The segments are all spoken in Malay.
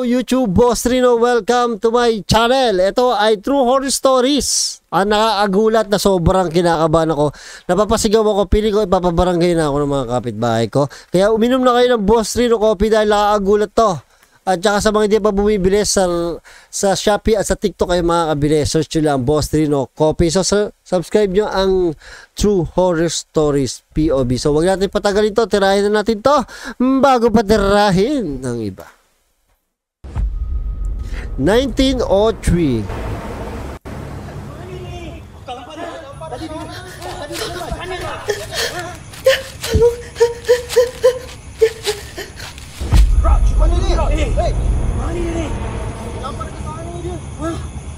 YouTube, Boss Rino, welcome to my channel. Ito ay True Horror Stories. Ang nakakagulat na sobrang kinakabahan ako. Napapasigaw ako, piling ko ipapabarangay na ako ng mga kapitbahay ko. Kaya uminom na kayo ng Boss Rino coffee dahil nakakagulat to. At saka sa mga hindi pa bumibili sa Shopee at sa TikTok ay mga kabili, search nyo lang Boss Rino coffee. So subscribe nyo ang True Horror Stories POV. So wag natin patagalin to, tirahin na natin to bago pa tirahin ng iba. 1903.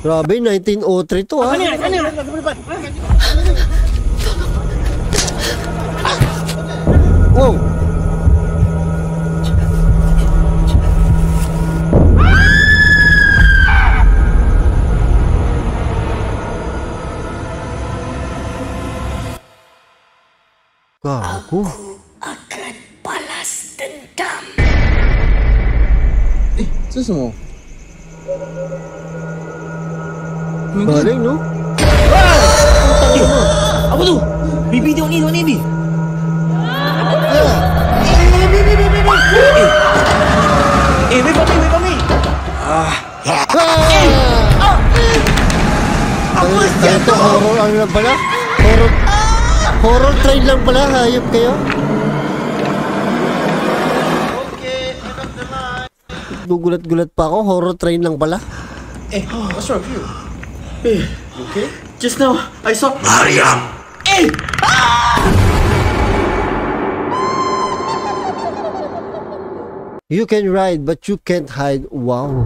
Grabe, 1903 to ha. Wow. Aku akan balas dendam. 这是什么？ galing no? Apa tu? Bibi tengok ni, Bi. Wait for me. Ito, horror ano lang pala? Horror train lang pala, hayop kayo? Gugulat-gulat pa ako, horror train lang pala. What's wrong with you? You okay? Just now, I saw Mariam. You can ride, but you can't hide. Wow.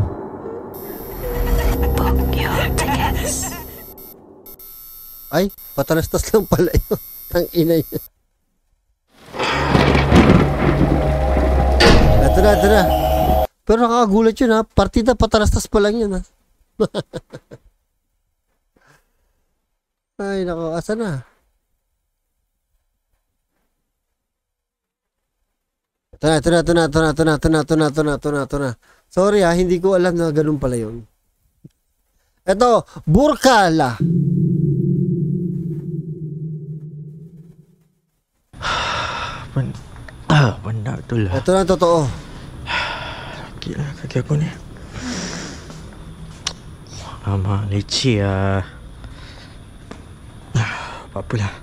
Ay, patalastas lang pala yun. Ang ina yun. Ito na. Pero nakakagulat yun ha. Partida patalastas pa lang yun ha. Ay, nako. Asa na? Ito na. Sorry ha, hindi ko alam na ganun pala yun. Ito, Burkala. Benda betul lah. Ito na totoo. Sakit lah kaki aku ni. Alamak, leceh lah. Apa-apalah.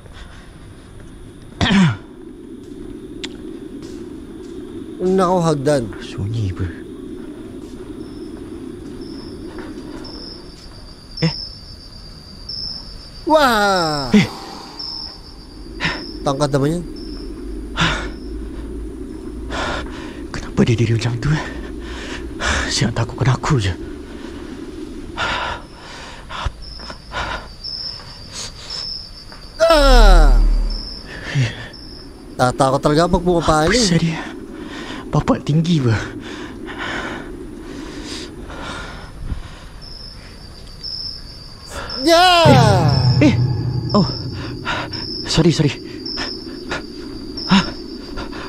Nako, hagdan. Sunyi apa? Wah! Tangkad naman yan. Kenapa dia diri macam tu? Siap takutkan aku je. Takot talaga pag pumapaling. Apa dia? Bapak tinggi apa? Yeah! Oh, sorry.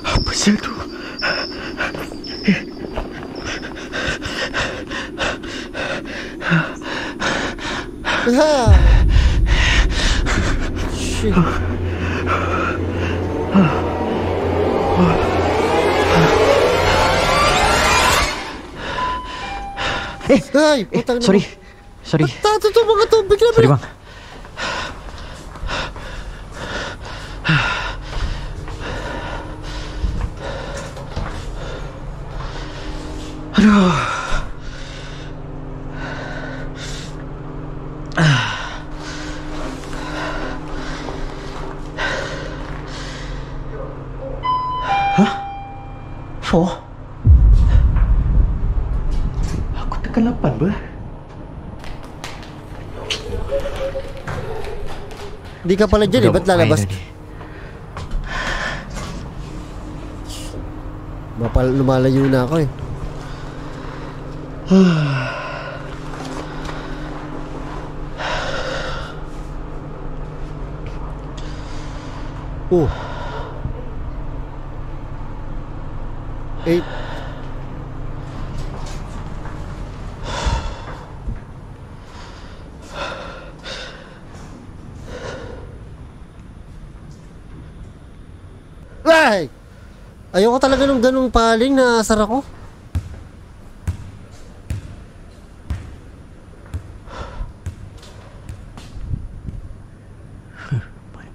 Apa sel tu? Shit. Ay, putang Sorry. Tato to mga tubig na. Sorry bang. Aduh. Hah? 4? Aku tekan 8 ber. Di ka pala dyan eh, ba't lalabas? Lumalayo na ako eh. Oh. 8. Ay! Ayoko talaga nung ganung paling na asar ako.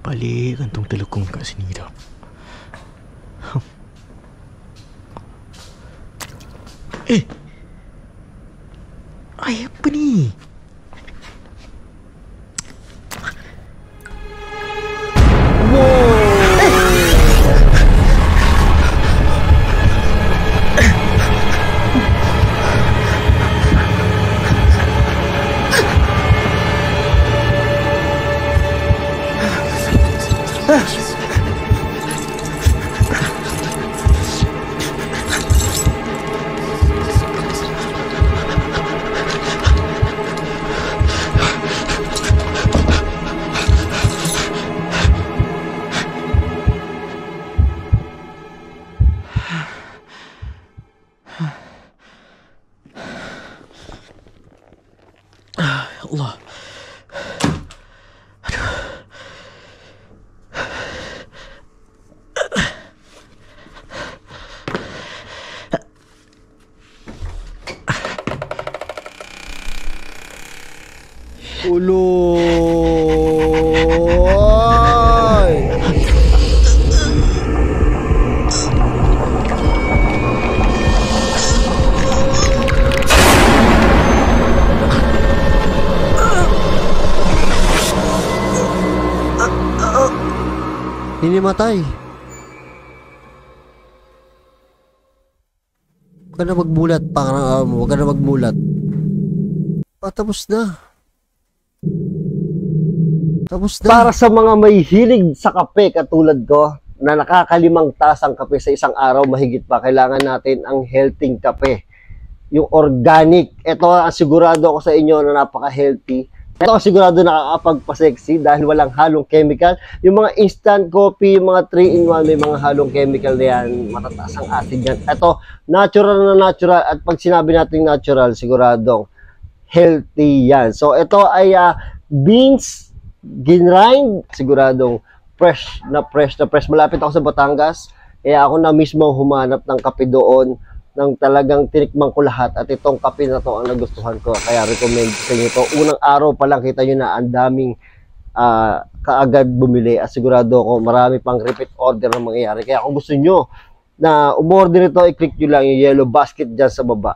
Balik kantong telekong kat sini dah. Ay, apa ni? Allah. Uloy! Hinimatay. Huwag ka na magmulat, pangarang mo. Huwag ka na magmulat. Tapos na. Tapos na. Para sa mga may hilig sa kape katulad ko, na nakakalimang tasang kape sa isang araw, mahigit pa, kailangan natin ang healthy kape. Yung organic. Ito ang sigurado ako sa inyo na napaka-healthy. Ito ang sigurado nakakapagpa-sexy dahil walang halong chemical. Yung mga instant coffee, yung mga 3-in-1, may mga halong chemical na yan. Matataas ang acid yan. Ito, natural na natural. At pag sinabi natin natural, siguradong healthy yan. So, ito ay beans, ginrind, siguradong fresh na fresh. Malapit ako sa Batangas. Kaya ako na mismo humanap ng kape doon nang talagang tinikman ko lahat at itong kape na to ang nagustuhan ko. Kaya recommend sa inyo to. Unang araw pa lang kita nyo na ang daming kaagad bumili at sigurado ako marami pang repeat order na mangyayari. Kaya kung gusto nyo na umorder nito, i-click nyo lang yung yellow basket dyan sa baba.